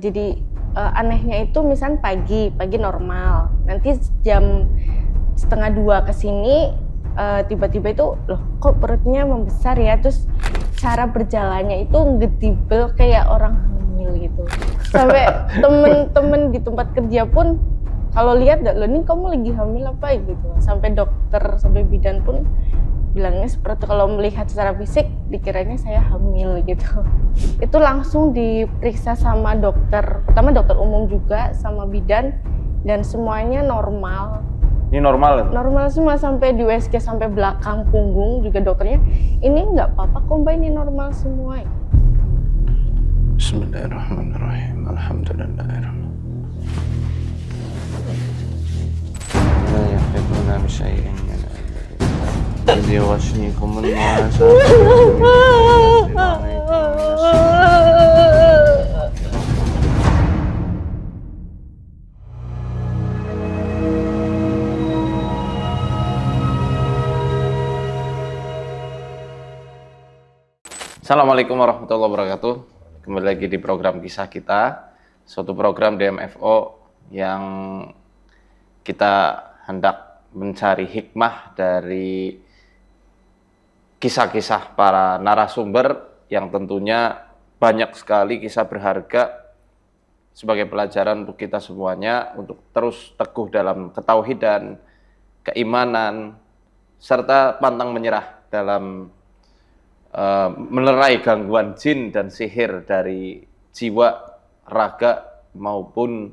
Jadi anehnya itu misal pagi normal, nanti jam 1:30 ke sini tiba-tiba itu loh kok perutnya membesar ya, terus cara berjalannya itu ngedibel kayak orang hamil gitu. Sampai temen-temen di tempat kerja pun kalau lihat loh ini kamu lagi hamil apa gitu. Sampai dokter, sampai bidan pun bilangnya seperti kalau melihat secara fisik dikiranya saya hamil gitu. Itu langsung diperiksa sama dokter, pertama dokter umum juga sama bidan, dan semuanya normal. Ini normal? Normal semua, sampai di USG sampai belakang punggung juga dokternya ini nggak apa-apa kok Mbak, ini normal semua. Bismillahirrahmanirrahim. Alhamdulillahirrahmanirrahim. La yahfiduna bisyai'in min Jadi wasnikum al-ma'asa. Assalamualaikum warahmatullahi wabarakatuh. Kembali lagi di program Kisah Kita, suatu program DMFO yang kita hendak mencari hikmah dari kisah-kisah para narasumber yang tentunya banyak sekali kisah berharga sebagai pelajaran untuk kita semuanya untuk terus teguh dalam ketauhidan, keimanan, serta pantang menyerah dalam melerai gangguan jin dan sihir dari jiwa, raga maupun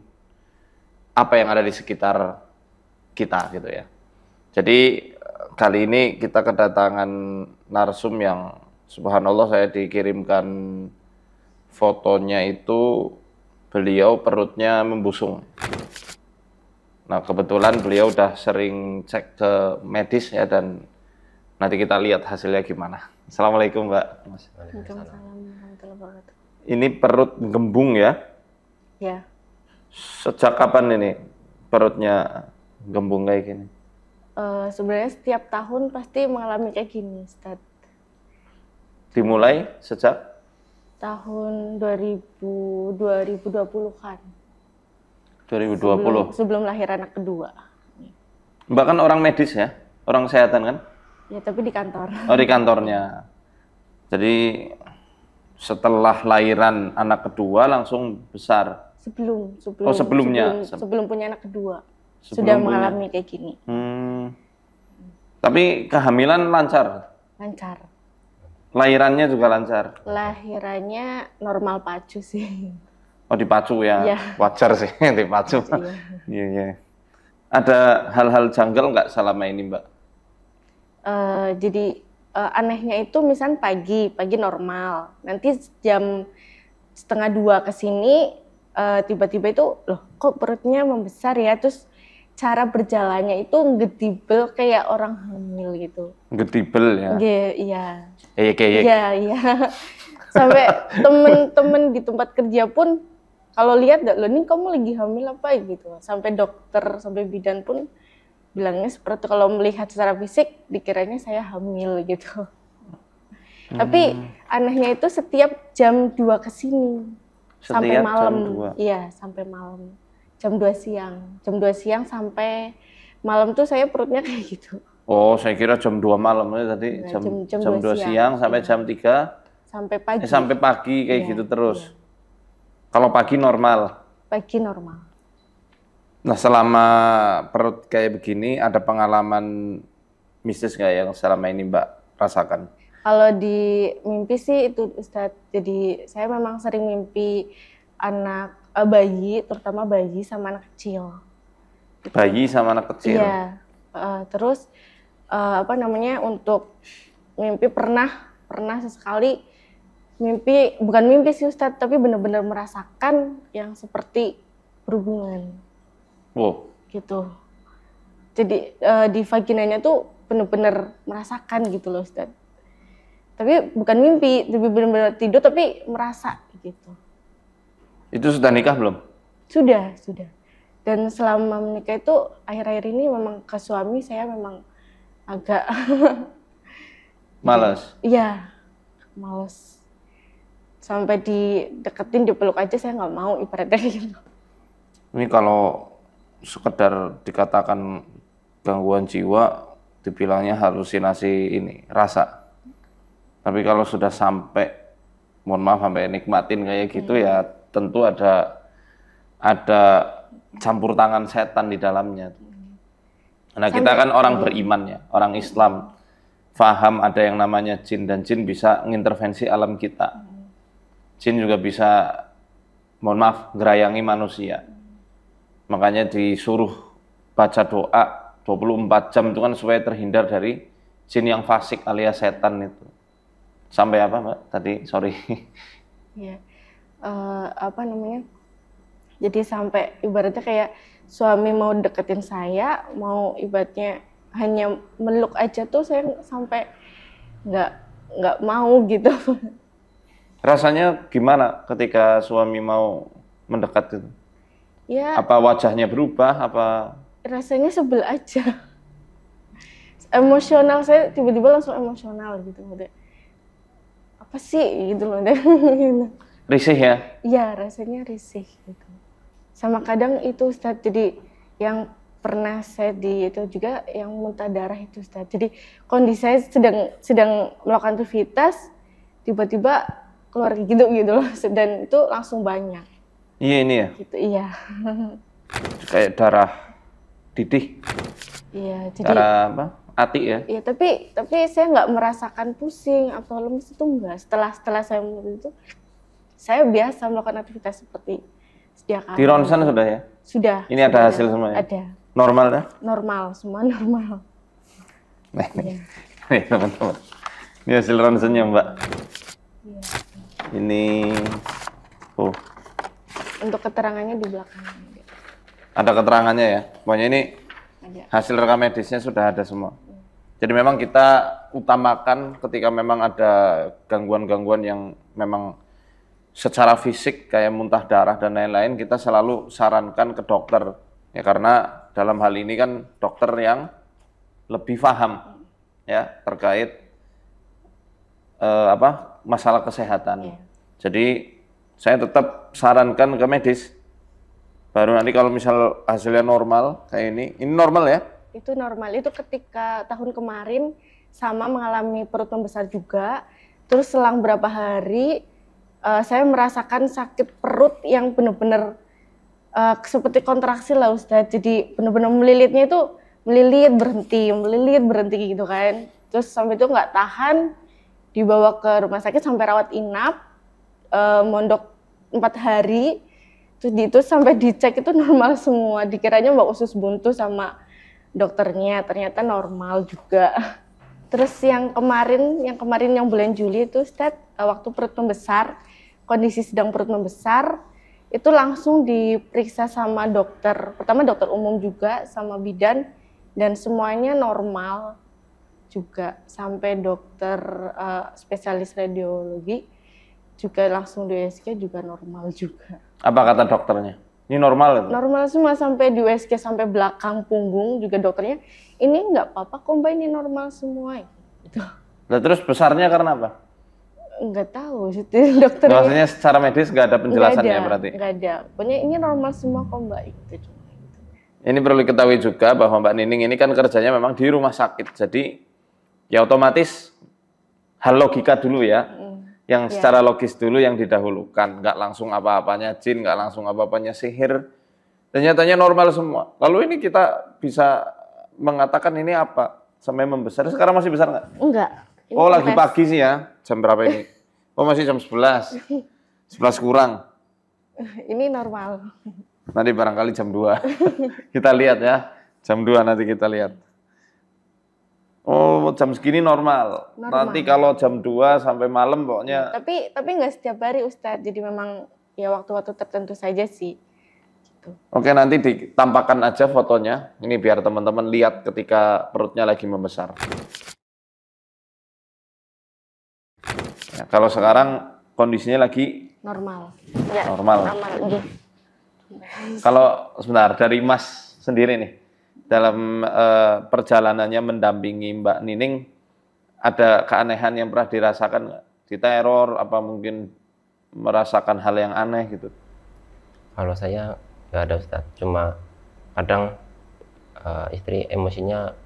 apa yang ada di sekitar kita gitu ya. Jadi kali ini kita kedatangan narsum yang subhanallah saya dikirimkan fotonya itu beliau perutnya membusung. Nah kebetulan beliau udah sering cek ke medis ya, dan nanti kita lihat hasilnya gimana. Assalamualaikum Mbak. Waalaikumsalam warahmatullahi wabarakatuh. Ini perut gembung ya? Ya. Sejak kapan ini perutnya gembung kayak gini? Sebenarnya setiap tahun pasti mengalami kayak gini, Ustaz. Dimulai sejak? Tahun 2020-an. 2020? Sebelum lahir anak kedua. Mbak kan orang medis ya? Orang kesehatan kan? Ya, tapi di kantor. Oh, di kantornya. Jadi setelah lahiran anak kedua langsung besar? Sebelumnya? Sebelum punya anak kedua. Sudah Sebelum mengalami kayak gini. Tapi kehamilan lancar? Lancar. Lahirannya juga lancar? Lahirannya normal pacu sih. Oh, dipacu ya? Ya. Wajar sih dipacu. Iya, iya. Ada hal-hal janggal nggak selama ini Mbak? Jadi anehnya itu misal pagi normal, nanti jam 1:30 ke sini tiba-tiba itu loh kok perutnya membesar ya, terus cara berjalannya itu ngedibel kayak orang hamil gitu. Ngedibel ya? Iya. Iya. Sampai temen-temen di tempat kerja pun kalau lihat loh ini kamu lagi hamil apa gitu. Sampai dokter, sampai bidan pun bilangnya seperti kalau melihat secara fisik dikiranya saya hamil gitu. Tapi anehnya itu setiap jam 2 ke sini. Sampai malam. Iya, sampai malam. Jam 2 siang. Jam 2 siang sampai malam tuh saya perutnya kayak gitu. Oh, saya kira jam 2 malam ya tadi. Nah, jam 2 siang sampai jam 3. Sampai pagi. Sampai pagi kayak gitu terus. Iya. Kalau pagi normal? Pagi normal. Nah, selama perut kayak begini, ada pengalaman mistis nggak yang selama ini Mbak rasakan? Kalau di mimpi sih itu Ustadz, jadi saya memang sering mimpi anak bayi, terutama bayi sama anak kecil. Bayi sama anak kecil? Iya. Terus untuk mimpi pernah sesekali mimpi, bukan mimpi sih Ustadz, tapi benar-benar merasakan yang seperti berhubungan. Wow. Gitu. Jadi di vaginanya tuh benar-benar merasakan gitu loh Ustadz. Tapi bukan mimpi, tapi benar-benar tidur tapi merasa gitu. Itu sudah nikah belum? Sudah. Dan selama menikah itu akhir-akhir ini memang ke suami saya memang agak malas. Iya, malas. sampai dideketin, dipeluk aja saya nggak mau ibaratnya gitu. Ini kalau sekedar dikatakan gangguan jiwa, dibilangnya halusinasi ini, rasa. Tapi kalau sudah sampai, mohon maaf, sampai nikmatin kayak gitu ya tentu ada campur tangan setan di dalamnya. Nah kita kan orang beriman ya, orang Islam, paham ada yang namanya jin, dan jin bisa mengintervensi alam kita. Jin juga bisa, mohon maaf, ngerayangi manusia. Makanya disuruh baca doa 24 jam itu kan supaya terhindar dari jin yang fasik alias setan itu. Sampai apa Mbak tadi? Sorry. Ya, apa namanya? Jadi sampai ibaratnya kayak suami mau deketin saya, mau ibaratnya hanya meluk aja tuh saya sampai nggak mau gitu. Rasanya gimana ketika suami mau mendekat itu? Ya. Apa wajahnya berubah? Apa? Rasanya sebel aja. Emosional, saya tiba-tiba langsung emosional gitu. Apa sih gitu loh. Risih ya? Iya, rasanya risih gitu. Sama kadang itu Ustadz, jadi yang pernah saya di itu juga yang muntah darah itu Ustadz. Jadi kondisi saya sedang melakukan aktivitas, tiba-tiba keluar gitu loh, dan itu langsung banyak. Iya ini ya? Gitu, iya. Kayak darah didih. Iya, jadi darah apa? Ati ya? Iya, tapi saya nggak merasakan pusing atau lemes, itu enggak. Setelah saya itu, saya biasa melakukan aktivitas seperti sedia kala. Di ronsen sudah ya? Sudah. Ini sudah ada hasil semua ya? Ada. Normal ya? Normal, semua normal. Nah, Iya. Nih teman-teman, ini hasil ronsennya Mbak. Iya. Ini, Untuk keterangannya di belakang. ada keterangannya ya. Pokoknya ini Ada. hasil rekam medisnya sudah ada semua. Jadi memang kita utamakan ketika memang ada gangguan-gangguan yang memang secara fisik kayak muntah darah dan lain-lain, kita selalu sarankan ke dokter. Ya karena dalam hal ini kan dokter yang lebih paham ya terkait masalah kesehatan. Iya. Jadi saya tetap sarankan ke medis. Baru nanti kalau misal hasilnya normal kayak ini normal ya? Itu normal. Itu ketika tahun kemarin sama mengalami perut membesar juga. Terus selang berapa hari saya merasakan sakit perut yang benar-benar seperti kontraksi lah Ustadz. Jadi benar-benar melilitnya itu melilit berhenti gitu kan. Terus sampai itu nggak tahan, dibawa ke rumah sakit sampai rawat inap, mondok 4 hari. Terus sampai dicek itu normal semua. Dikiranya mbak usus buntu sama dokternya, ternyata normal juga. Terus yang kemarin yang bulan Juli itu Ustadz, waktu perut membesar, kondisi sedang perut membesar, itu langsung diperiksa sama dokter. Pertama dokter umum juga sama bidan, dan semuanya normal juga. Sampai dokter spesialis radiologi juga langsung di USG juga normal juga. Apa kata dokternya? Ini normal itu? Normal semua, sampai di USG sampai belakang punggung juga dokternya, ini nggak apa-apa kok Mbak, ini normal semua. Gitu. Nah, terus besarnya karena apa? Nggak tahu sih dokternya. Maksudnya secara medis nggak ada penjelasannya berarti? Nggak ada. Pokoknya ini normal semua kok Mbak. Gitu. Ini perlu diketahui juga bahwa Mbak Nining ini kan kerjanya memang di rumah sakit. Jadi ya otomatis hal logika dulu ya. Yang secara logis dulu yang didahulukan. Nggak langsung apa-apanya jin, nggak langsung apa-apanya sihir. Dan nyatanya normal semua. Lalu ini kita bisa mengatakan ini apa? Sampai membesar. Sekarang masih besar nggak? Enggak. Oh lagi pagi sih ya. Jam berapa ini? Oh masih jam 11. 11 kurang. Ini normal. Nanti barangkali jam 2. Kita lihat ya. Jam 2 nanti kita lihat. Oh jam segini normal. Nanti kalau jam 2 sampai malam pokoknya. Tapi nggak setiap hari Ustadz. Jadi memang ya waktu-waktu tertentu saja sih. Gitu. Oke nanti ditampakkan aja fotonya. Ini biar teman-teman lihat ketika perutnya lagi membesar. Ya, kalau sekarang kondisinya lagi normal. Ya, normal. Gitu. Kalau sebentar dari Mas sendiri nih, dalam perjalanannya mendampingi Mbak Nining, ada keanehan yang pernah dirasakan nggak? Di teror, apa mungkin merasakan hal yang aneh gitu? Kalau saya nggak ada Ustaz, cuma kadang istri emosinya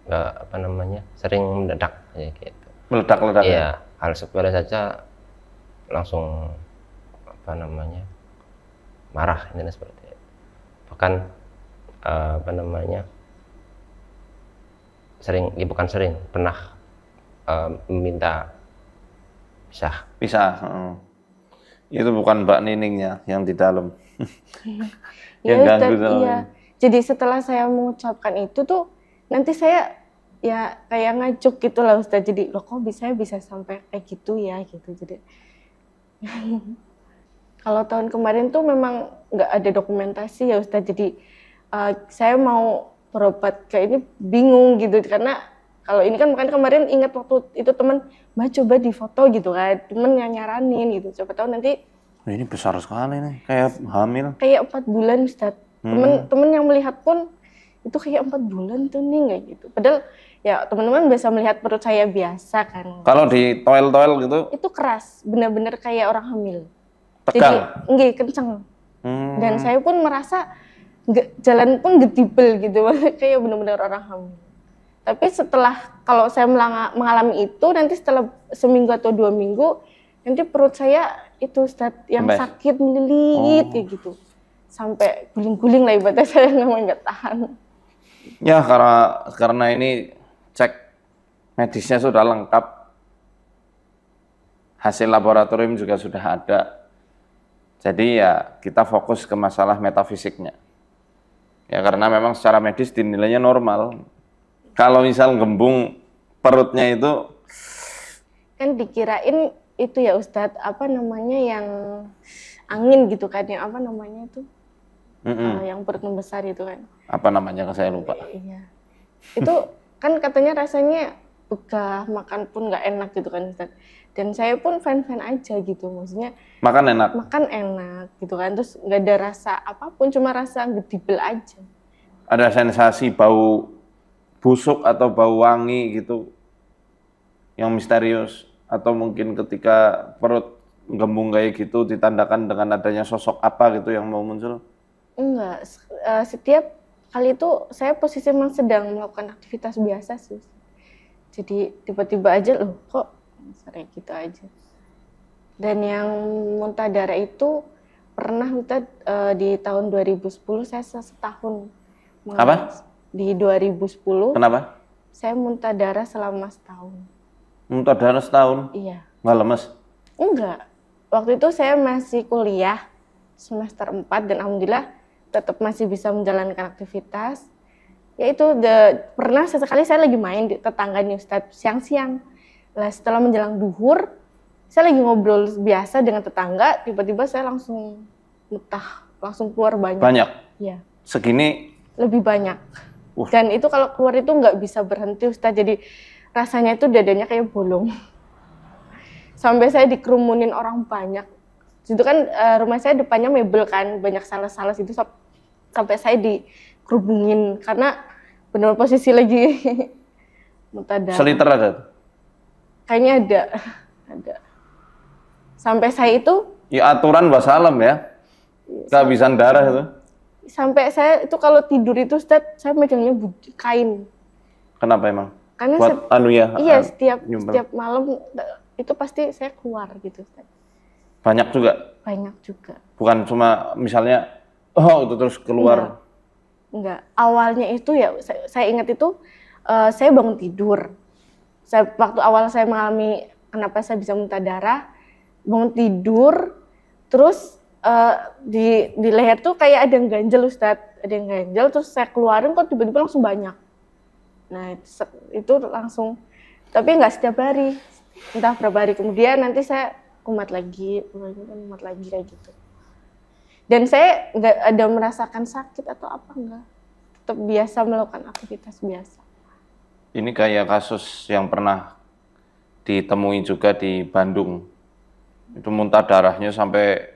nggak sering mendadak kayak gitu. Meledak-ledak ya? Iya, hal sepele saja langsung marah ini seperti itu. Bahkan bukan sering, pernah meminta pisah. Pisah. Itu bukan Mbak Niningnya yang di dalam. Yang Ya, ganggu Ustaz, sama iya. Jadi setelah saya mengucapkan itu tuh, nanti saya ya kayak ngajuk gitu lah Ustaz. Jadi loh kok bisa sampai kayak gitu ya gitu. Jadi kalau tahun kemarin tuh memang nggak ada dokumentasi ya Ustaz. Jadi saya mau berobat ke ini bingung gitu karena kalau ini kan kemarin ingat waktu itu teman Mbak coba difoto gitu kan, temen yang nyaranin gitu. Siapa tahu nanti ini besar sekali nih, kayak hamil. kayak 4 bulan Ustaz. Temen yang melihat pun itu kayak 4 bulan tuh nih kayak gitu. Padahal ya teman-teman bisa melihat perut saya biasa kan. Kalau di toel-toel gitu? Itu keras, benar-benar kayak orang hamil. Tegang? Jadi enggak kenceng. Dan saya pun merasa jalan pun gedibel gitu, kayak benar-benar orang hamil. Tapi setelah kalau saya mengalami itu nanti setelah seminggu atau 2 minggu nanti perut saya itu Ustaz yang sakit melilit kayak gitu. Sampai guling-guling lah ibaratnya saya nggak tahan. Ya karena ini cek medisnya sudah lengkap. Hasil laboratorium juga sudah ada. Jadi ya kita fokus ke masalah metafisiknya. Ya karena memang secara medis dinilainya normal. Kalau misal gembung perutnya itu kan dikirain itu ya Ustadz yang angin gitu kan, yang itu yang perut membesar itu kan. Apa namanya saya lupa. Iya. Itu kan katanya rasanya begah, makan pun nggak enak gitu kan Ustadz. Dan saya pun fan-fan aja gitu, maksudnya makan enak gitu kan, terus nggak ada rasa apapun, cuma rasa gedibel aja. Ada sensasi bau busuk atau bau wangi gitu yang misterius, atau mungkin ketika perut gembung kayak gitu ditandakan dengan adanya sosok apa gitu yang mau muncul? Enggak, setiap kali itu saya posisi memang sedang melakukan aktivitas biasa sih. Jadi tiba-tiba aja loh kok kayak gitu aja. Dan yang muntah darah itu pernah di tahun 2010 saya setahun. Apa? Di 2010. Kenapa? Saya muntah darah selama setahun. Muntah darah setahun? Iya. Nggak lemes? Enggak. Waktu itu saya masih kuliah semester 4 dan alhamdulillah tetap masih bisa menjalankan aktivitas. Yaitu pernah sesekali saya lagi main di tetangganya Ustadz siang-siang. Lah setelah menjelang duhur, saya lagi ngobrol biasa dengan tetangga, tiba-tiba saya langsung muntah, langsung keluar banyak. Banyak? Iya. Segini? Lebih banyak. Dan itu kalau keluar itu nggak bisa berhenti Ustadz, jadi rasanya itu dadanya kayak bolong. Sampai saya dikerumunin orang banyak. Itu kan rumah saya depannya mebel kan, banyak salas-salas itu sampai saya dikerubungin karena benar posisi lagi muntah darah. Seliter ada? Kayaknya ada. Sampai saya itu ya aturan wassalam ya, kehabisan darah itu. Sampai saya itu kalau tidur itu Ustadz, saya megangnya kain. Kenapa emang? Karena buat setiap malam itu pasti saya keluar gitu Ustadz. Banyak juga? Banyak juga. Bukan cuma misalnya itu terus keluar? Enggak. Awalnya itu ya saya ingat itu saya bangun tidur. Waktu awal saya mengalami kenapa saya bisa muntah darah, bangun tidur, terus di leher tuh kayak ada yang ganjel Ustadz, ada yang ganjel, terus saya keluarin kok tiba-tiba langsung banyak. Nah itu langsung, tapi nggak setiap hari, entah berapa hari kemudian nanti saya kumat lagi kayak gitu. Dan saya nggak ada merasakan sakit atau apa, enggak, tetap biasa melakukan aktivitas biasa. Ini kayak kasus yang pernah ditemui juga di Bandung. Itu muntah darahnya sampai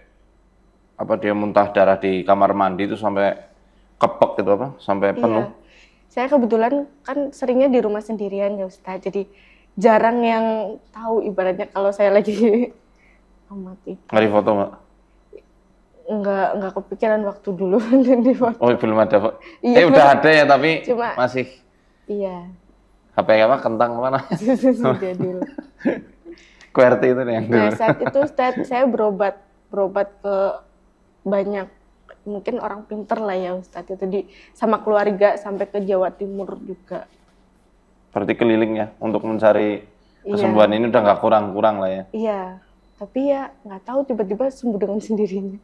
dia muntah darah di kamar mandi itu sampai kepek gitu sampai penuh. Iya. Saya kebetulan kan seringnya di rumah sendirian ya Ustaz. Jadi jarang yang tahu ibaratnya kalau saya lagi amati. Nggak di foto Mbak? Nggak kepikiran waktu dulu di foto. Oh belum ada Pak. Iya. Udah ada ya tapi Cuma- masih Iya. HP apa kentang mana? Sudah dulu. QWERTY itu nih yang dulu. Nah, saat itu Ustadz, saya berobat ke banyak, mungkin orang pinter lah ya Ustadz, itu sama keluarga sampai ke Jawa Timur juga. Berarti keliling ya untuk mencari kesembuhan ini udah nggak kurang-kurang lah ya. Iya, tapi ya nggak tahu tiba-tiba sembuh dengan sendirinya.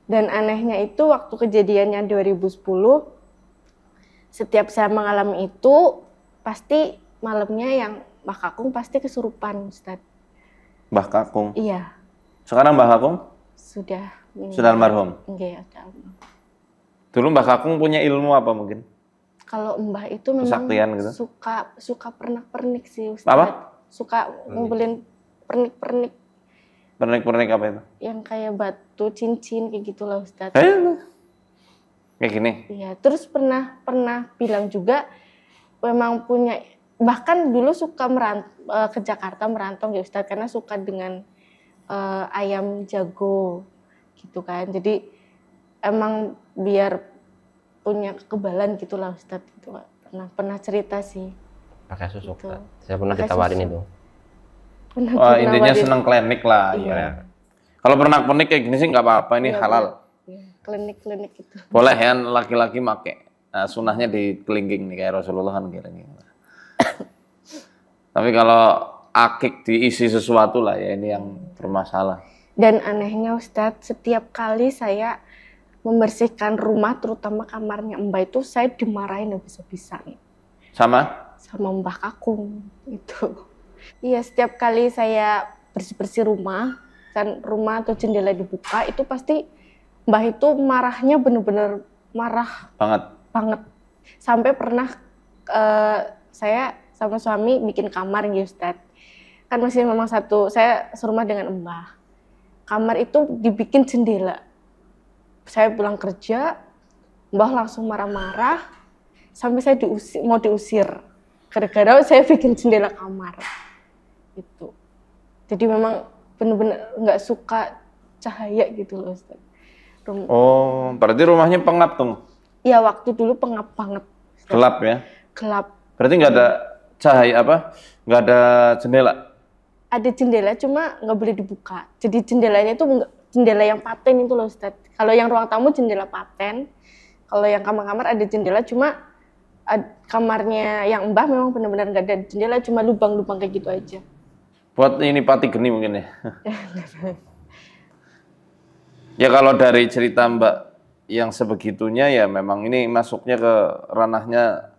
Dan anehnya itu waktu kejadiannya 2010, setiap saya mengalami itu pasti malamnya yang Mbah Kakung pasti kesurupan Ustadz. Mbah Kakung. Iya, Sekarang Mbah Kakung sudah. sudah almarhum. Iya, udah. Dulu Mbah Kakung punya ilmu apa mungkin? Kalau Mbah itu memang Kesaktian gitu? suka pernak-pernik sih Ustadz. Apa? Suka ngumpulin pernik-pernik Pernik-pernik apa itu? yang kayak batu, cincin kayak gitulah Ustadz. Kayak gini. Iya, terus pernah bilang juga memang punya, bahkan dulu suka ke Jakarta merantau ya Ustadz, karena suka dengan ayam jago gitu kan. Jadi emang biar punya kekebalan gitulah Ustadz gitu. Pernah cerita sih. Pakai susuk. Gitu. Saya pernah Pakai ditawarin susuk. itu. Pernah Wah intinya ditawarin. seneng klinik lah. Iya. Ya. Kalau pernak-pernik kayak gini sih nggak apa-apa, ini Iya, halal. iya. Klinik-klinik itu. Boleh ya laki-laki make. Nah, sunahnya di kelingking nih kayak Rasulullah kan kelingking. Tapi kalau akik diisi sesuatu lah ya ini yang bermasalah. Dan anehnya Ustadz, setiap kali saya membersihkan rumah, terutama kamarnya Mbah itu, saya dimarahin habis-habisan Sama? sama Mbah Kakung itu. Iya, setiap kali saya bersih-bersih rumah, kan rumah atau jendela dibuka, itu pasti Mbah itu marahnya bener-bener marah banget. Sampai pernah saya sama suami bikin kamar gitu Ustadz. Kan masih memang saya serumah dengan Mbah. Kamar itu dibikin jendela. Saya pulang kerja, Mbah langsung marah-marah, sampai saya mau diusir. Gara-gara saya bikin jendela kamar. Gitu. Jadi memang benar-benar nggak suka cahaya gitu loh Ustaz. Oh, berarti rumahnya pengap tuh? Ya waktu dulu pengap banget. Ustaz. Gelap ya? Gelap. Berarti nggak ada cahaya apa? Nggak ada jendela? Ada jendela cuma nggak boleh dibuka. Jadi jendelanya itu jendela yang paten itu loh Ustaz. Kalau yang ruang tamu jendela paten. Kalau yang kamar-kamar ada jendela cuma kamarnya yang Mbah memang benar-benar nggak ada jendela, cuma lubang-lubang kayak gitu aja. Buat ini pati geni mungkin ya? Ya kalau dari cerita Mbak yang sebegitunya ya memang ini masuknya ke ranahnya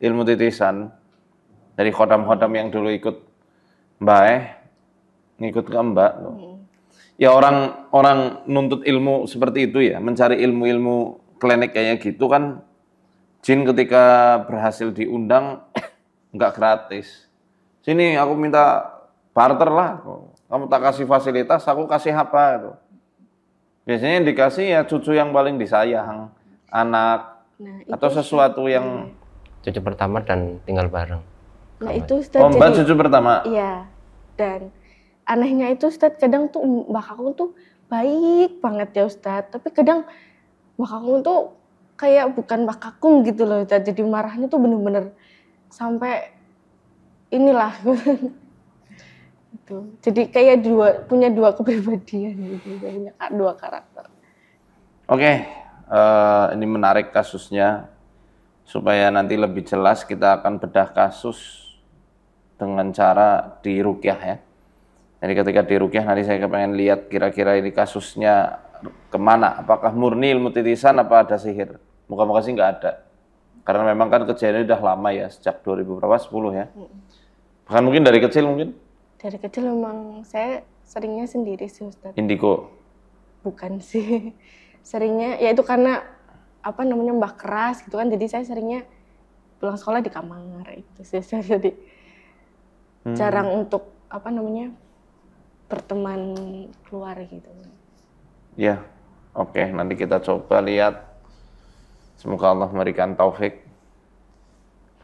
ilmu titisan. Dari khodam-khodam yang dulu ikut Mbak ngikut ke Mbak. Ya orang nuntut ilmu seperti itu ya, mencari ilmu-ilmu klinik kayak gitu kan, jin ketika berhasil diundang nggak gratis. Sini aku minta barter lah, kamu tak kasih fasilitas, aku kasih apa gitu. Biasanya yang dikasih ya cucu yang paling disayang, anak, atau sesuatu yang... Cucu pertama dan tinggal bareng. Nah itu Ustaz, Mbak cucu pertama? Iya, dan anehnya itu Ustaz, kadang tuh Mbak Kakung tuh baik banget ya Ustaz, tapi kadang Mbak Kakung tuh kayak bukan Mbak Kakung gitu loh Ustaz, jadi marahnya tuh bener-bener sampai inilah gitu. Jadi kayak punya dua kepribadian gitu, punya dua karakter. Oke, ini menarik kasusnya. Supaya nanti lebih jelas kita akan bedah kasus dengan cara diruqyah ya. Jadi ketika diruqyah nanti saya pengen lihat kira-kira ini kasusnya kemana. Apakah murni ilmu titisan apa ada sihir? Moga-moga sih nggak ada. Karena memang kan kejadiannya udah lama ya, sejak 2010 ya. Bahkan mungkin dari kecil mungkin? Dari kecil memang saya seringnya sendiri sih Ustaz. Indigo? Bukan sih. Seringnya, ya itu karena apa namanya mbah keras gitu kan, jadi saya seringnya pulang sekolah di kamar itu sih. Jadi jarang untuk apa namanya berteman keluar gitu. Ya, oke. Nanti kita coba lihat. Semoga Allah memberikan taufik,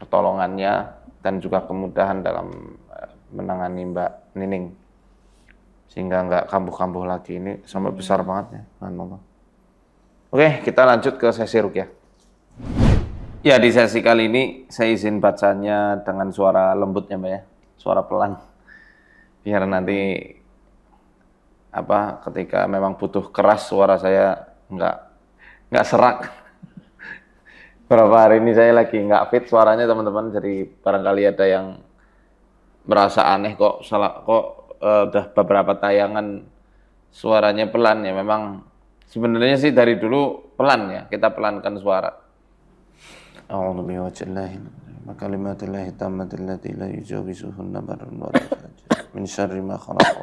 pertolongannya, dan juga kemudahan dalam menangani Mbak Nining. sehingga nggak kambuh-kambuh lagi. Ini sampai besar banget ya, subhanallah. Oke, kita lanjut ke sesi ruqyah. Ya, di sesi kali ini saya izin bacanya dengan suara lembut ya Mbak ya, suara pelan. Biar nanti ketika memang butuh keras suara saya nggak serak. Beberapa hari ini saya lagi nggak fit suaranya teman-teman, jadi barangkali ada yang merasa aneh kok udah beberapa tayangan suaranya pelan ya. Memang sebenarnya sih dari dulu pelan ya, kita pelankan suara. A'udzu biwajhillahi wa kalimatillahi tammati allati la yujawizuhunna barrun wa la fajr min syarri ma khalaqa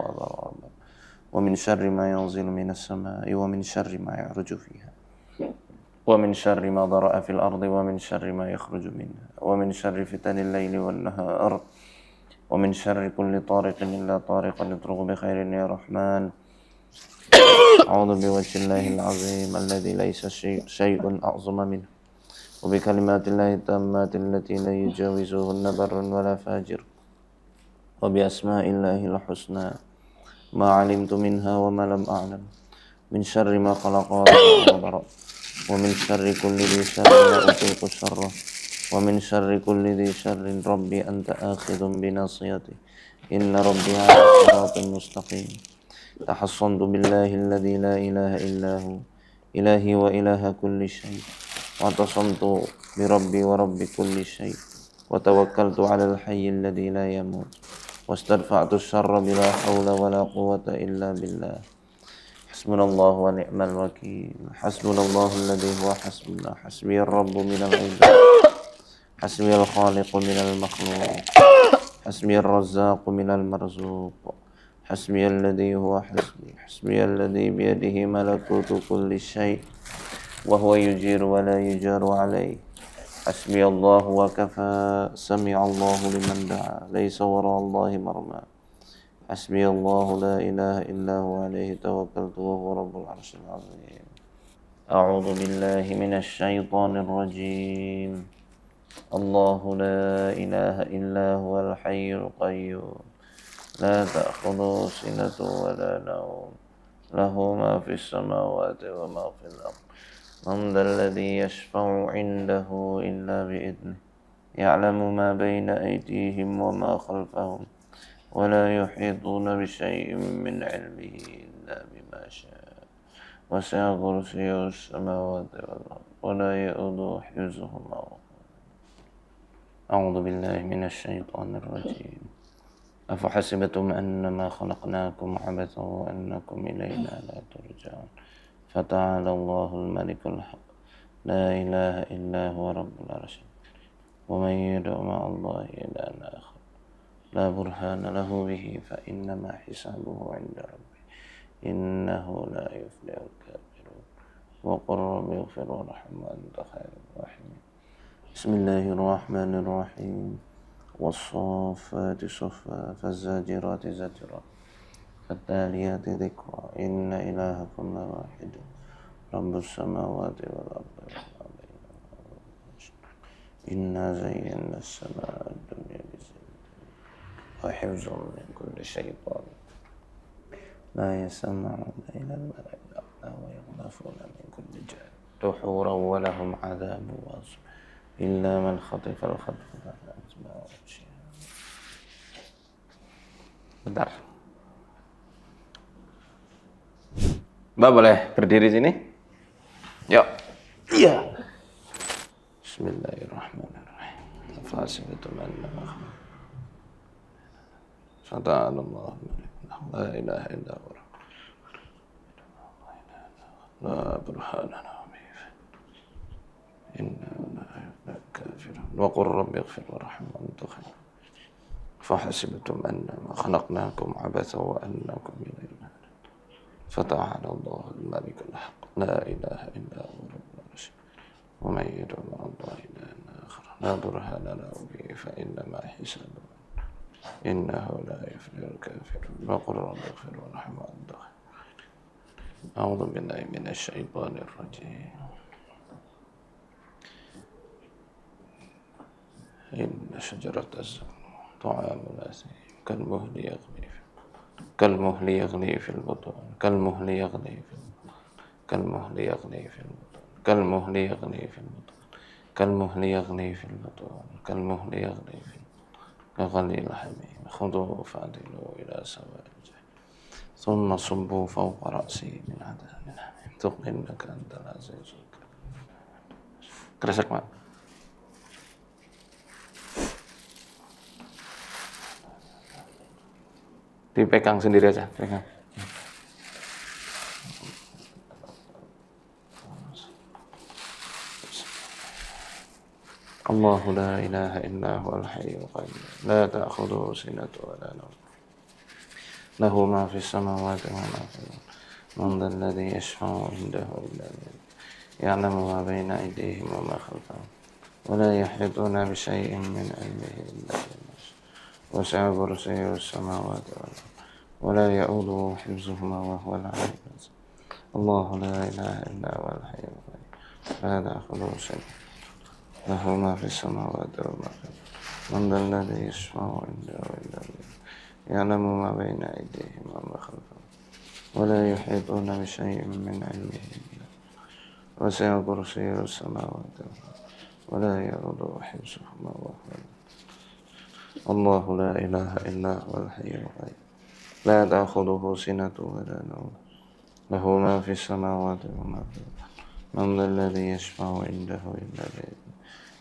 wa min syarri ma yanzilu minas samaa'i wa min syarri ma ya'ruju fiha wa min syarri ma dhara'a fil ardi wa min syarri ma yakhruju minha wa min syarri fitanil laili wan nahar wa min syarri kulli tariqin illa tariqan yatruqu bi khairin ya rahman. A'udzu biwajhillahil azim alladzi laisa syai'un a'zama minhu wa bi kalimatillahi tammati allati la yujawizuhunna barrun wa la fajir wa bi asma'illahil husna ma 'alimtu minha wa ma lam a'lam min syarri ma khalaqa wa bara wa min syarri kulli dhi syarrin la utiqu syarrah wa min syarri kulli dhi syarrin rabbi anta akhidhun bi nasiyatihi inna rabbi 'ala siratin mustaqim. Tahassantu billahi alladzi la ilaha illa hu ilahi wa ilaha kulli syai' wa tasamtu bi rabbi wa rabbi kulli syai' wa tawakkaltu 'ala al-hayy alladzi la yamut wastadfa'tu asy-syarra bila haula wa la quwwata illa billah. Hasbunallahu wa ni'mal wakeel. Hasbunallahu alladzi huwa hasbuna hasbiyar rabbu minal 'ibad hasbiyal khaliqu minal makhluq hasbiyar razzaqu minal marzuq hasbiyal ladzi huwa hasbi hasbiyal ladzi biyadihi malakutu kulli syai' wa huwa yujiru wa la yujaru alayhi hasbiyallahu wa kafa sami'allahu liman da'a laysa wara'allahi marma hasbiyallahu la ilaha illa huwa alayhi tawakkaltu wa huwa rabbul arsyil azim. A'udzu billahi minasy syaithanir rajim. Allahu la ilaha illa huwal hayyul qayyum لا تأخذه سنة ولا نوم له ما في السماوات وما في الأرض من ذا الذي يشفع عنده إلا بإذنه يعلم ما بين أيديهم وما خلفهم ولا يحيطون بشيء من علمه إلا بما شاء وسع كرسيه السماوات والأرض ولا يؤوده حفظهما. أعوذ بالله من الشيطان الرجيم. أفحسبتم أنما خلقناكم عبثا وأنكم إلينا لا ترجعون فتعالى الله الملك الحق لا إله إلا هو رب العرش ومن يدع مع الله إلها آخر لا برهان له به فإنما حسابه عند ربه إنه لا يفلح الكافرون وقل رب اغفر وارحم وأنت خير الراحمين. بسم الله الرحمن الرحيم. والصافات صفا فالزاجرات زجرا فالتاليات ذكرا إن إلهكم لواحد رب السماوات والأرض وما بينهما إنا زينا السماء الدنيا بزينة وحفظا من كل شيطان لا يسمعون إلى الملأ الأعلى ويغلفون من كل جانب دحورا ولهم عذاب واصب إلا من خطف الخطف فأتبعه شهاب. Bentar. Mbak boleh berdiri sini? Yuk. Iya. Bismillahirrahmanirrahim. Fasihtum annama Fata'alallahu la ilaha illa huwa la burhana إنا لا كافرون وقل رب اغفر وارحم وأنت خير. فحسبتم أنما خلقناكم عبثا وأنكم إلينا فتعالى الله الملك الحق لا إله إلا هو رب العرش ومن يدع مع الله إلها آخر لا برهان له به فإنما حسابه إنه لا يفلح الكافرون وقل رب اغفر وارحم وأنت خير. أعوذ بالله من الشيطان الرجيم. إن شجرة الزقوم طعام الأثيم كالمهل يغلي كالمهل يغلي في البطون كالمهل يغلي في البطون كالمهل يغلي في البطون كالمهل يغلي في البطون كالمهل يغلي في البطون كالمهل يغلي في البطون كغلي الحميم خذوه فاعدلوا إلى سواء الجحيم ثم صبوا فوق رأسي من عذاب الحميم ذق إنك أنت العزيز الكريم. Kresek mak. Dipegang sendiri aja, pegang. Allahu la ilaha illa huwal hayyul qayyum la ta'khudhuhu sinatun wa la nawm lahu ma fis samawati wa ma fil ardi man dhal ladzi yashfa'u 'indahu illa bi'idhnihi ya'lamu ma bayna aydihim wa ma khalfahum wa la yuhituna bi shay'in min 'ilmihi illa bima sha'a وسع كرسيه السماوات والأرض ولا يؤوده حفظهما وهو العلي العظيم الله لا إله إلا هو الحي القيوم لا تأخذه سنة له ما في السماوات وما في الأرض من ذا الذي يشفع عنده إلا بإذنه يعلم ما بين أيديهم وما خلفهم ولا يحيطون بشيء من علمه إلا وسع كرسيه السماوات والأرض ولا يؤوده حفظهما وهو العلي الله لا إله إلا هو الحي القيوم لا تأخذه سنة ولا نوم له ما في السماوات وما في الأرض من ذا الذي يشفع عنده إلا بإذنه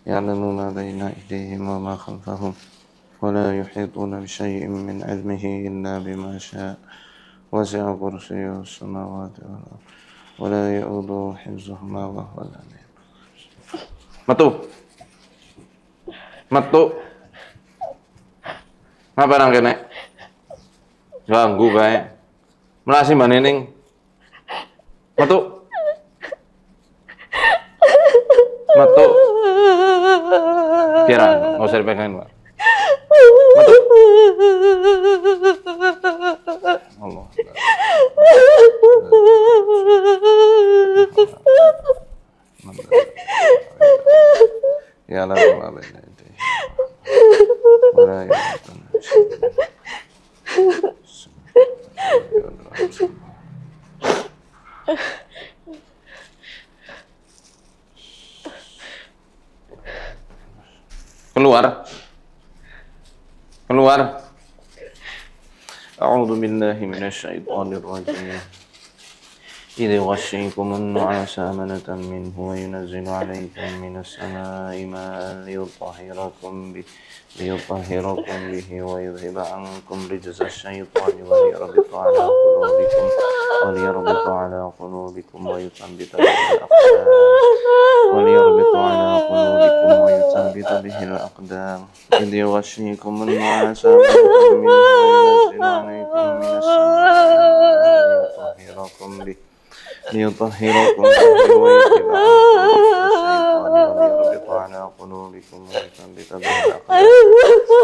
يعلم ما بين أيديهم وما خلفهم ولا يحيطون بشيء من علمه إلا بما شاء وسع كرسيه السماوات والأرض ولا يؤوده حفظهما وهو العلي Metu ngapa nang kene? Ganggu kae. Melasi Mbak Nining. Metu. Kira, nggak usah dipegangin, Mbak. Metu. Allah. Ya Allah, wala ya'tun. Keluar. A'udzu billahi minasyaitonir rajim. إذ يغشيكم النعاس أمنة منه وينزل عليكم من السماء ماء ليطهركم به ويذهب عنكم رجز الشيطان وليربط على قلوبكم ويثبت به الأقدام إذ يغشيكم النعاس أمنة منه وينزل عليكم من السماء ليطهركم به ويذهب عنكم على قلوبكم ويثبت به الأقدام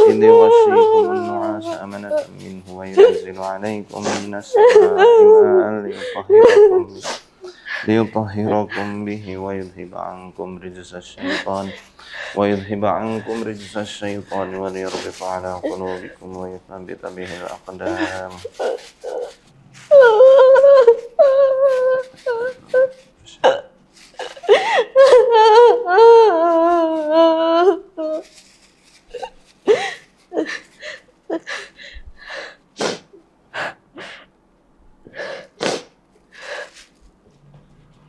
إذ يغشيكم النعاس أمنة منه وينزل عليكم من السماء ماء ليطهركم به ويذهب عنكم رجس الشيطان وليربط على قلوبكم ويثبت به الأقدام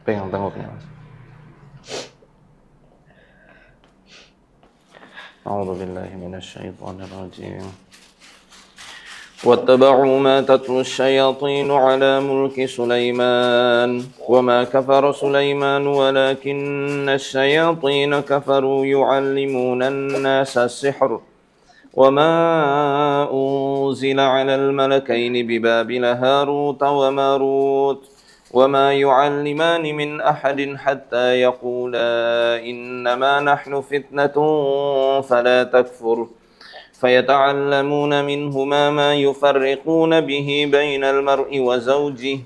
Pegang tengoknya. A'udzu billahi minasyaitonir rajim. واتبعوا ما تتلو الشياطين على ملك سليمان وما كفر سليمان ولكن الشياطين كفروا يعلمون الناس السحر وما أنزل على الملكين ببابل هاروت وماروت وما يعلمان من أحد حتى يقولا إنما نحن فتنة فلا تكفر فيتعلمون منهما ما يفرقون به بين المرء وزوجه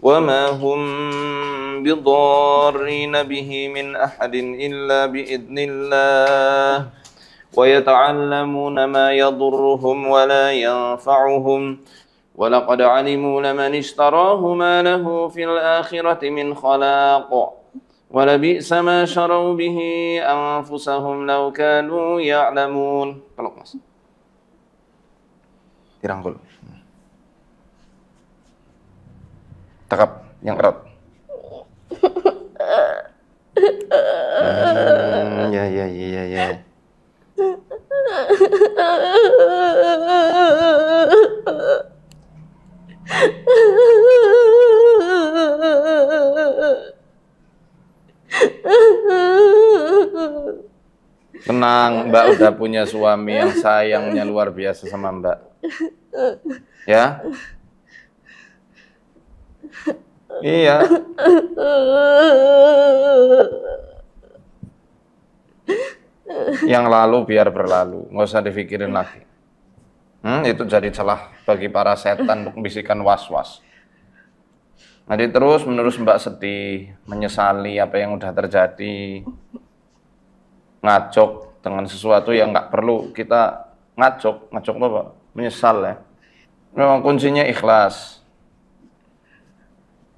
وما هم بضارين به من أحد إلا بإذن الله ويتعلمون ما يضرهم ولا ينفعهم ولقد علموا لمن اشتراه ما له في الآخرة من خلاق ولبئس ما شروا به أنفسهم لو كانوا يعلمون. Peluk Mas. Dirangkul. Tekap yang erat. Ya. Tenang, Mbak udah punya suami yang sayangnya luar biasa sama Mbak. Ya? Iya. Yang lalu biar berlalu, nggak usah dipikirin lagi. Itu jadi celah bagi para setan untuk membisikkan was-was. Nanti terus menerus Mbak sedih, menyesali apa yang udah terjadi, ngacok dengan sesuatu yang nggak perlu kita ngacok apa Pak? Menyesal ya. Memang kuncinya ikhlas.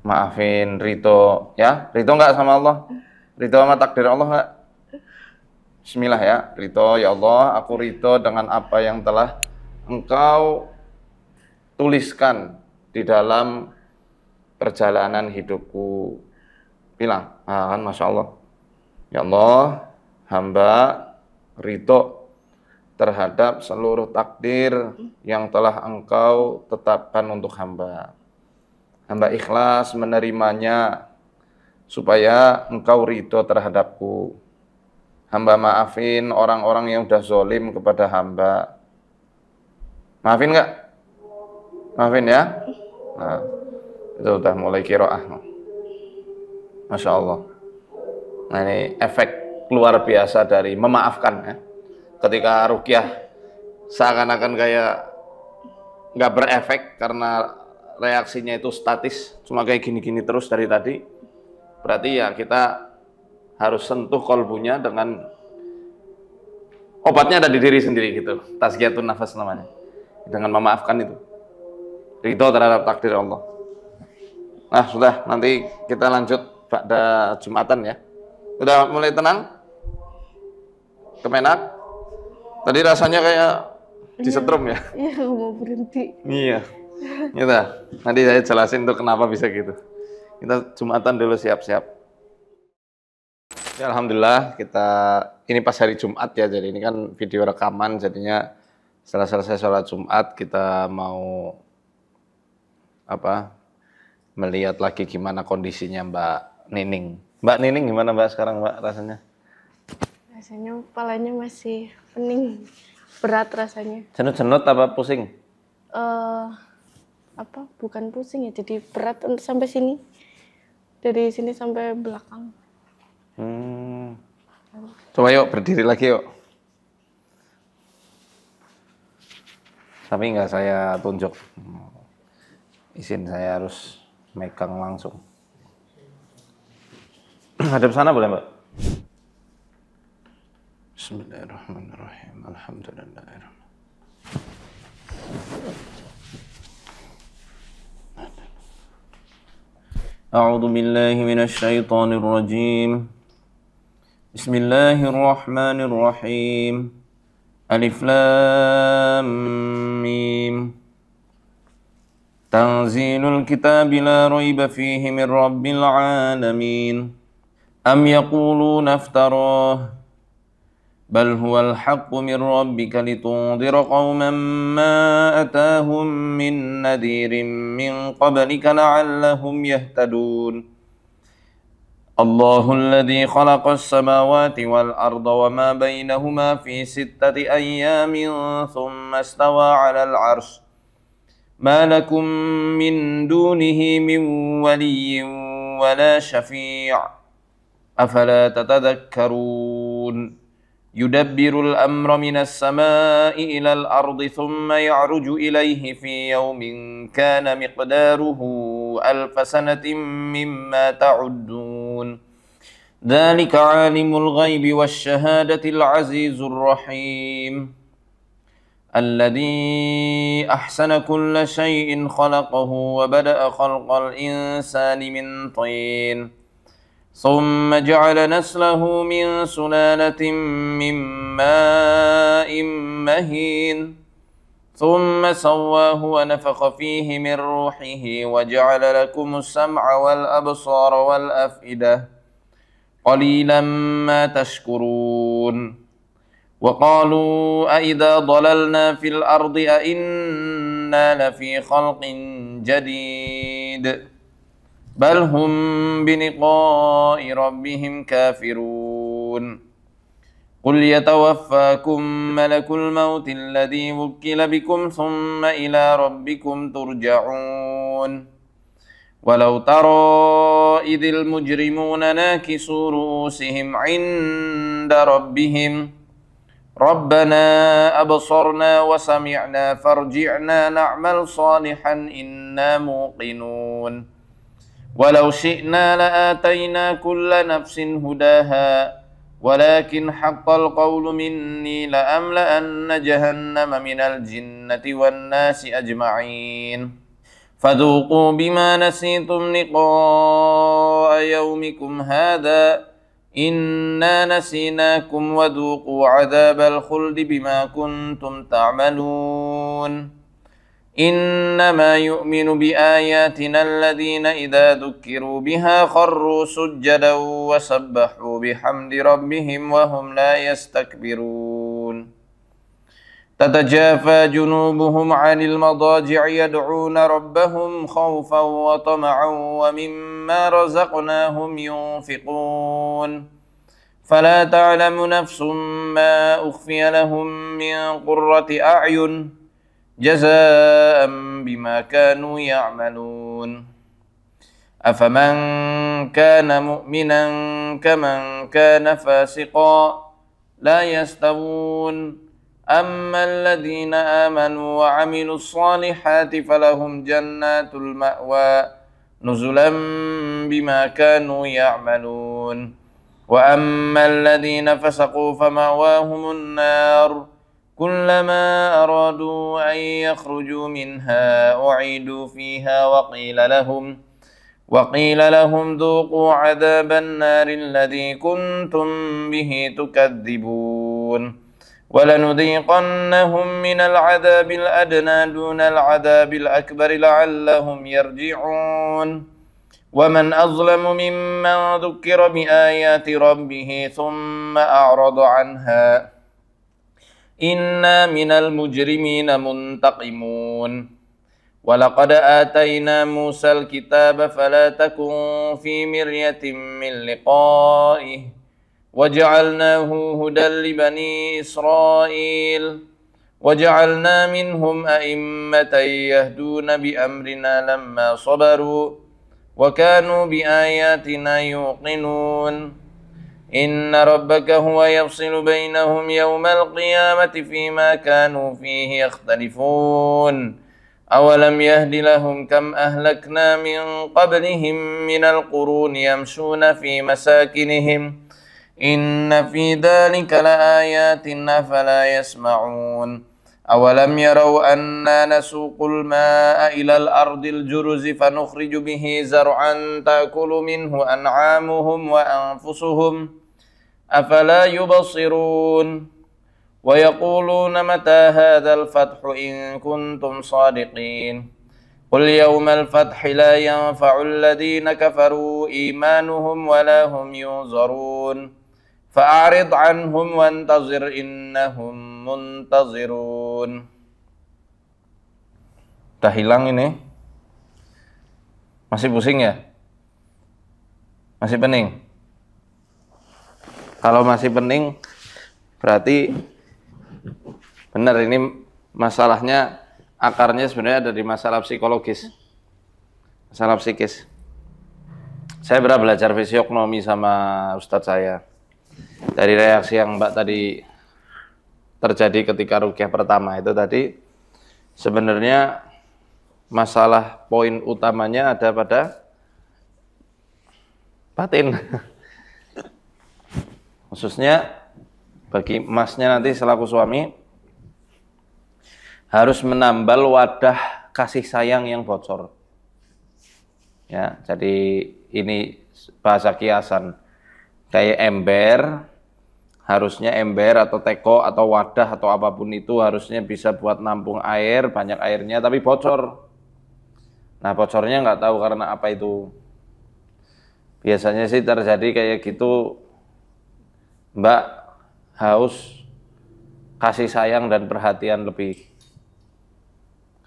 Maafin, Rito ya. Rito nggak sama Allah? Rito sama takdir Allah nggak? Bismillah ya, Rito, ya Allah, aku Rito dengan apa yang telah Engkau tuliskan di dalam perjalanan hidupku. Bilang, kan Masya Allah. Ya Allah, hamba Rito terhadap seluruh takdir yang telah Engkau tetapkan untuk hamba. Hamba ikhlas menerimanya supaya Engkau Rito terhadapku. Hamba maafin orang-orang yang udah zolim kepada hamba. Maafin nggak? Maafin ya? Nah, itu udah mulai qiraah. Masya Allah. Nah ini efek luar biasa dari memaafkan ya. Ketika ruqyah seakan-akan kayak nggak berefek karena reaksinya itu statis, cuma kayak gini-gini terus dari tadi. Berarti ya kita harus sentuh kolbunya dengan obatnya ada di diri sendiri gitu. Tazkiyatun nafas namanya. Dengan memaafkan itu. Ridho terhadap takdir Allah. Nah, sudah, nanti kita lanjut pada Jumatan ya. Sudah mulai tenang? Kemenak? Tadi rasanya kayak disetrum ya? Iya, mau berhenti. Iya. Gitu. Nanti saya jelasin tuh kenapa bisa gitu. Kita Jumatan dulu siap-siap. Ya, alhamdulillah ini pas hari Jumat ya, jadi ini kan video rekaman, jadinya setelah selesai sholat Jumat kita mau melihat lagi gimana kondisinya Mbak Nining. Mbak Nining gimana Mbak sekarang Mbak rasanya? Rasanya kepalanya masih pening, berat rasanya. Cenut-cenut apa pusing? Bukan pusing ya, jadi berat sampai sini, dari sini sampai belakang. Coba yuk berdiri lagi yuk. Tapi nggak saya tunjuk. Izin saya harus megang langsung. Hadap sana boleh Mbak? Bismillahirrahmanirrahim. Alhamdulillah. A'udzu billahi minasy syaithanir rajim. Bismillahirrahmanirrahim. Alif Lam Mim. Tanzilul kitabi la raiba fihi min rabbil alamin. Am yaquluna iftarah. Bal huwal haqqu min rabbika litundhira qauman ma atahum min nadhirin min qablika la'allahum yahtadun. Allahu alladhi khalaqa as-samawati wal arda wa ma bainahuma fi 6 ayyamin thumma istawa 'alal 'arsy. Ma lakum min dunihi min waliyyin wa la syafi'. Afala tatadhakkarun. Yudabbirul amra minas samaa'i ilal ardi thumma ya'ruju ilayhi fi yawmin kana miqdaruhu alfa sanatin mimma ta'uddun. Dzalika 'alimul ghaibi wasyahadatil 'azizur rahim. الذي أحسن كل شيء خلقه وبدأ خلق الإنسان من طين ثم جعل نسله من سلالة من ماء مهين ثم سواه ونفخ فيه من روحه وجعل لكم السمع والأبصار والأفئدة قليلا ما تشكرون وقالوا أئذا ضللنا في الأرض أئنا لفي خلق جديد بل هم بلقاء ربهم كافرون قل يتوفاكم ملك الموت الذي وكل بكم ثم إلى ربكم ترجعون ولو ترى إذ المجرمون ناكسوا رؤوسهم عند ربهم ربنا أبصرنا وسمعنا فارجعنا نعمل صالحا إنا موقنون ولو شئنا لآتينا كل نفس هداها ولكن حق القول مني لأملأن جهنم من الجنة والناس أجمعين فذوقوا بما نسيتم لقاء يومكم هذا إنا نسيناكم وذوقوا عذاب الخلد بما كنتم تعملون إنما يؤمن بآياتنا الذين إذا ذكروا بها خروا سجدا وسبحوا بحمد ربهم وهم لا يستكبرون تتجافى جنوبهم عن المضاجع يدعون ربهم خوفا وطمعا ومما رزقناهم ينفقون فلا تعلم نفس ما أخفي لهم من قرة أعين جزاء بما كانوا يعملون أفمن كان مؤمنا كمن كان فاسقا لا يستوون أما الذين آمنوا وعملوا الصالحات فلهم جنات المأوى نزلا بما كانوا يعملون وأما الذين فسقوا فمأواهم النار كلما أرادوا أن يخرجوا منها أعيدوا فيها وقيل لهم ذوقوا عذاب النار الذي كنتم به تكذبون ولنذيقنهم من العذاب الأدنى دون العذاب الأكبر لعلهم يرجعون ومن أظلم ممن ذكر بآيات ربه ثم أعرض عنها إنا من المجرمين منتقمون ولقد آتينا موسى الكتاب فلا تكن في مرية من لقائه وجعلناه هدى لبني إسرائيل وجعلنا منهم أئمة يهدون بأمرنا لما صبروا وكانوا بآياتنا يوقنون إن ربك هو يفصل بينهم يوم القيامة فيما كانوا فيه يختلفون أولم يهد لهم كم أهلكنا من قبلهم من القرون يمشون في مساكنهم إن في ذلك لآيات أفلا يسمعون أولم يروا أنا نسوق الماء إلى الأرض الجرز فنخرج به زرعا تأكل منه أنعامهم وأنفسهم أفلا يبصرون ويقولون متى هذا الفتح إن كنتم صادقين قل يوم الفتح لا ينفع الذين كفروا إيمانهم ولا هم ينظرون فأعرض عنهم وانتظر إنهم منتظرون. Udah hilang ini? Masih pusing ya? Masih pening? Kalau masih pening berarti benar ini masalahnya akarnya sebenarnya ada di masalah psikologis, masalah psikis. Saya pernah belajar fisiognomi sama ustadz saya. Dari reaksi yang Mbak tadi terjadi ketika rukyah pertama itu tadi, sebenarnya masalah poin utamanya ada pada batin. Khususnya bagi masnya nanti selaku suami, harus menambal wadah kasih sayang yang bocor. Ya, jadi ini bahasa kiasan. Kayak ember, harusnya ember atau teko atau wadah atau apapun itu harusnya bisa buat nampung air, banyak airnya, tapi bocor. Nah, bocornya nggak tahu karena apa itu. Biasanya sih terjadi kayak gitu, Mbak haus kasih sayang dan perhatian lebih.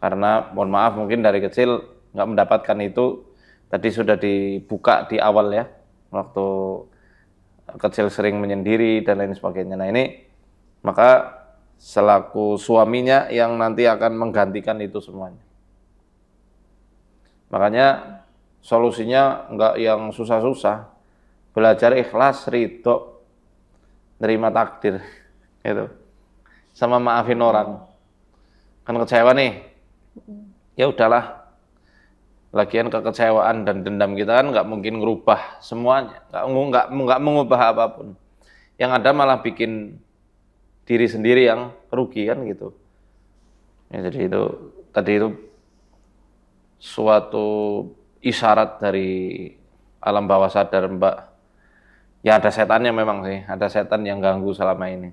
Karena mohon maaf mungkin dari kecil nggak mendapatkan itu, tadi sudah dibuka di awal ya, waktu kecil sering menyendiri dan lain sebagainya. Nah ini maka selaku suaminya yang nanti akan menggantikan itu semuanya. Makanya solusinya nggak yang susah-susah, belajar ikhlas, ridho, nerima takdir, gitu. Sama maafin orang. Kan kecewa nih, ya udahlah. Lagian kekecewaan dan dendam kita kan nggak mungkin ngerubah semuanya, nggak mengubah apapun. Yang ada malah bikin diri sendiri yang rugi kan gitu. Ya, jadi itu tadi itu suatu isyarat dari alam bawah sadar Mbak. Ya ada setannya memang sih, ada setan yang ganggu selama ini.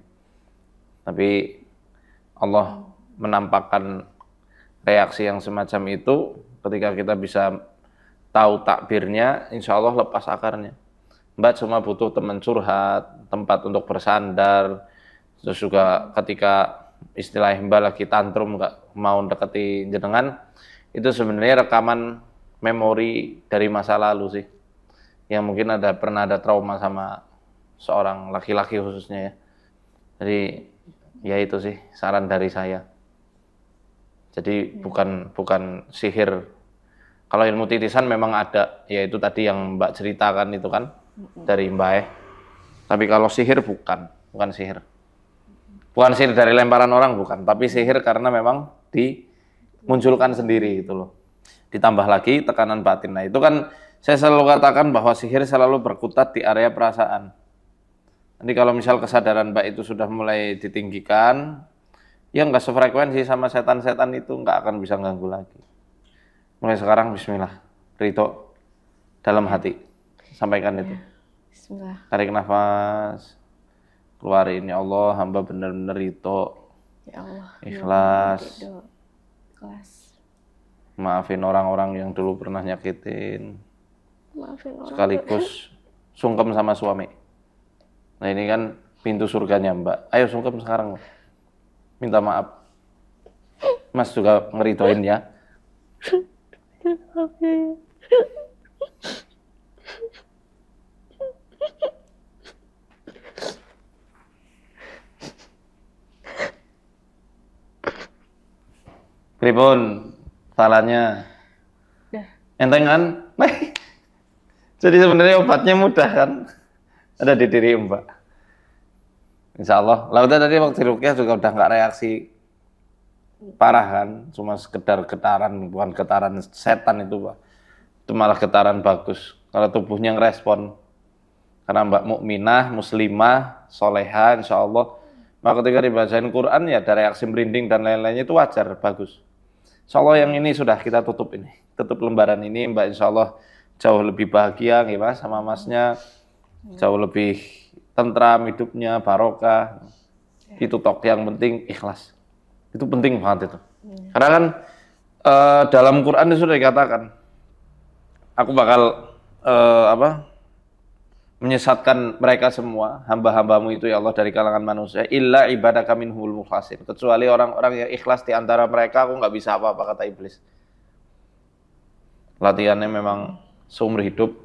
Tapi Allah menampakkan reaksi yang semacam itu. Ketika kita bisa tahu takbirnya, insya Allah lepas akarnya. Mbak cuma butuh teman curhat, tempat untuk bersandar. Terus juga ketika istilah Mbak lagi tantrum, nggak mau deketi jenengan, itu sebenarnya rekaman memori dari masa lalu sih. Yang mungkin pernah ada trauma sama seorang laki-laki khususnya ya. Jadi ya itu sih saran dari saya. Jadi bukan sihir. Kalau ilmu titisan memang ada, yaitu tadi yang Mbak ceritakan itu kan dari Mbak. Tapi kalau sihir bukan sihir. Bukan sihir dari lemparan orang bukan, tapi sihir karena memang dimunculkan sendiri itu loh. Ditambah lagi tekanan batin. Nah, itu kan saya selalu katakan bahwa sihir selalu berkutat di area perasaan. Nanti kalau misal kesadaran Mbak itu sudah mulai ditinggikan, ya nggak sefrekuensi sama setan-setan itu, nggak akan bisa ganggu lagi. Mulai sekarang bismillah, ridho dalam hati, sampaikan itu. Bismillah. Tarik nafas, keluarin, ya Allah, hamba benar-benar ridho, Ya Allah, ikhlas, ikhlas. maafin orang-orang yang dulu pernah nyakitin, Maafin orang. sekaligus sungkem sama suami. Nah ini kan pintu surganya Mbak, ayo sungkem sekarang, minta maaf. Mas juga ngeridoin ya. Oke. Pripun salahnya? Dah. Enteng kan? Jadi sebenarnya obatnya mudah kan? Ada di diri Mbak. Insya Allah. Lah udah tadi waktu rukyah juga udah nggak reaksi parah kan? Cuma sekedar getaran, bukan getaran setan itu Pak. Itu malah getaran bagus. Kalau tubuhnya ngerespon. Karena Mbak mukminah, muslimah, soleha, insya Allah. Maka ketika dibacain Quran ya ada reaksi merinding dan lain-lainnya itu wajar, bagus. Insya Allah yang ini sudah kita tutup ini. Tutup lembaran ini Mbak insya Allah jauh lebih bahagia ya Mas, sama Masnya. Jauh lebih tentram hidupnya, barokah. Itu tok yang penting ikhlas. Itu penting banget itu. Karena kan dalam Quran itu sudah dikatakan, aku bakal menyesatkan mereka semua, hamba-hambamu itu ya Allah dari kalangan manusia, illa ibadaka minhumul mukhlasin. Kecuali orang-orang yang ikhlas di antara mereka, aku nggak bisa apa-apa, kata iblis. Latihannya memang seumur hidup.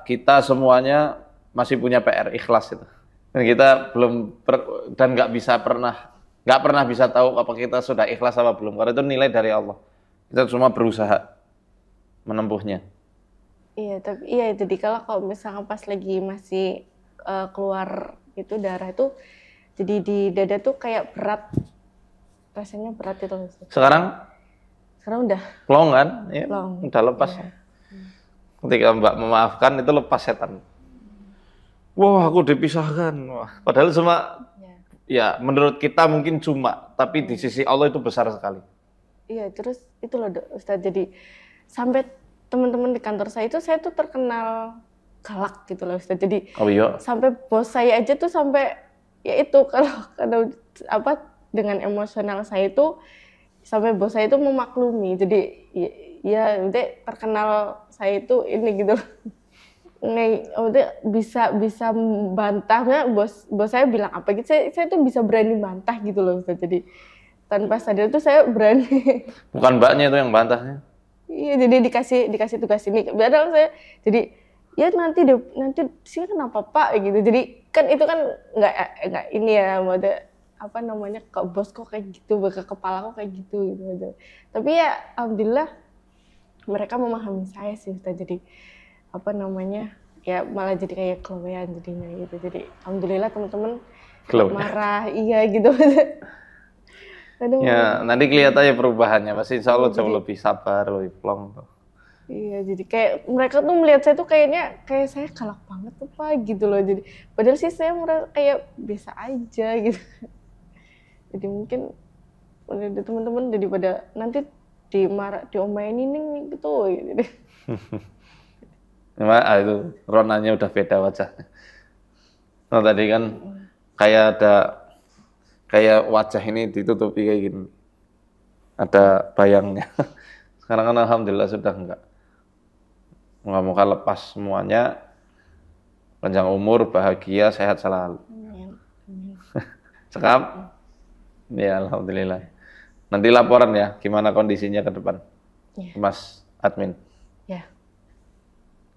Kita semuanya masih punya PR, ikhlas itu. Dan kita nggak pernah bisa tahu apa kita sudah ikhlas apa belum. Karena itu nilai dari Allah. Kita cuma berusaha menempuhnya. Iya, tapi iya itu kalau misalkan pas lagi masih keluar itu darah itu, jadi di dada tuh kayak berat, rasanya berat itu. Sekarang udah plong kan? Ya, plong. udah lepas. Iya. Ketika Mbak memaafkan itu lepas setan. Wah, aku dipisahkan. Wah, padahal cuma ya menurut kita mungkin cuma, tapi di sisi Allah itu besar sekali. Iya, terus itu loh Ustadz, jadi sampai teman-teman di kantor saya tuh terkenal galak gitu loh Ustadz. Jadi Oh iya. sampai bos saya aja tuh sampai ya itu kalau apa dengan emosional saya itu sampai bos saya itu memaklumi. Jadi ya udah terkenal saya itu ini gitu loh. Udah bisa bantahnya bos saya bilang apa gitu saya tuh bisa berani bantah gitu loh Ustadz. Jadi tanpa sadar tuh saya berani. Bukan mbaknya itu yang bantahnya. Iya, jadi dikasih tugas ini. Padahal saya jadi ya nanti sih kenapa Pak gitu. Jadi kan itu kan nggak ini ya mode apa namanya ke bos kok kayak gitu, ke kepala kok kayak gitu gitu. Tapi ya alhamdulillah mereka memahami saya sih Ustaz. Jadi apa namanya ya malah jadi kayak kelowean jadinya gitu. Jadi alhamdulillah teman-teman marah iya gitu. Aduh, Ya, nanti kelihatan ya perubahannya. Pasti insya Allah jauh lebih sabar, lebih plong. iya, jadi kayak mereka tuh melihat saya tuh kayaknya kayak saya galak banget tuh Pak gitu loh. Jadi padahal sih saya merasa kayak biasa aja gitu. Jadi mungkin ada teman-teman daripada nanti diomainin ini gitu. Cuma itu ronanya udah beda wajahnya. Nah, tadi kan kayak wajah ini ditutupi kayak gini. Ada bayangnya. Sekarang kan alhamdulillah sudah enggak. Moga-moga lepas semuanya. Panjang umur, bahagia, sehat selalu. Amin. Sekap? Ya alhamdulillah. Nanti laporan ya gimana kondisinya ke depan. Ya. Mas admin. Ya.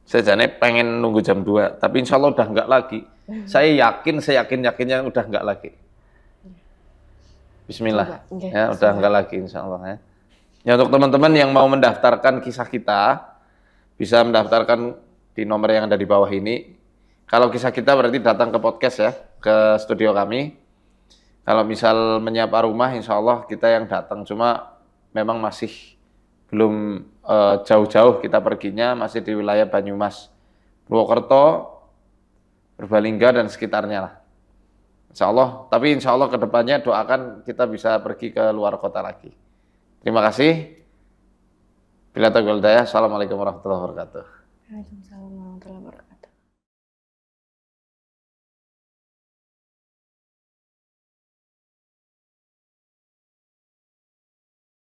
Saya jane pengen nunggu jam 2, tapi insya Allah udah enggak lagi. Saya yakinnya udah enggak lagi. Bismillah. Okay, Ya, udah enggak lagi insya Allah ya. Ya untuk teman-teman yang mau mendaftarkan kisah kita, bisa mendaftarkan di nomor yang ada di bawah ini. Kalau kisah kita berarti datang ke podcast ya, ke studio kami. Kalau misal menyapa rumah, insya Allah kita yang datang. Cuma memang masih belum jauh-jauh kita perginya, masih di wilayah Banyumas, Purwokerto, Purbalingga dan sekitarnya lah. Insya Allah, tapi insya Allah kedepannya doakan kita bisa pergi ke luar kota lagi. Terima kasih. Bila taufiq wal hidayah. Assalamualaikum warahmatullahi wabarakatuh. Waalaikumsalam warahmatullahi wabarakatuh.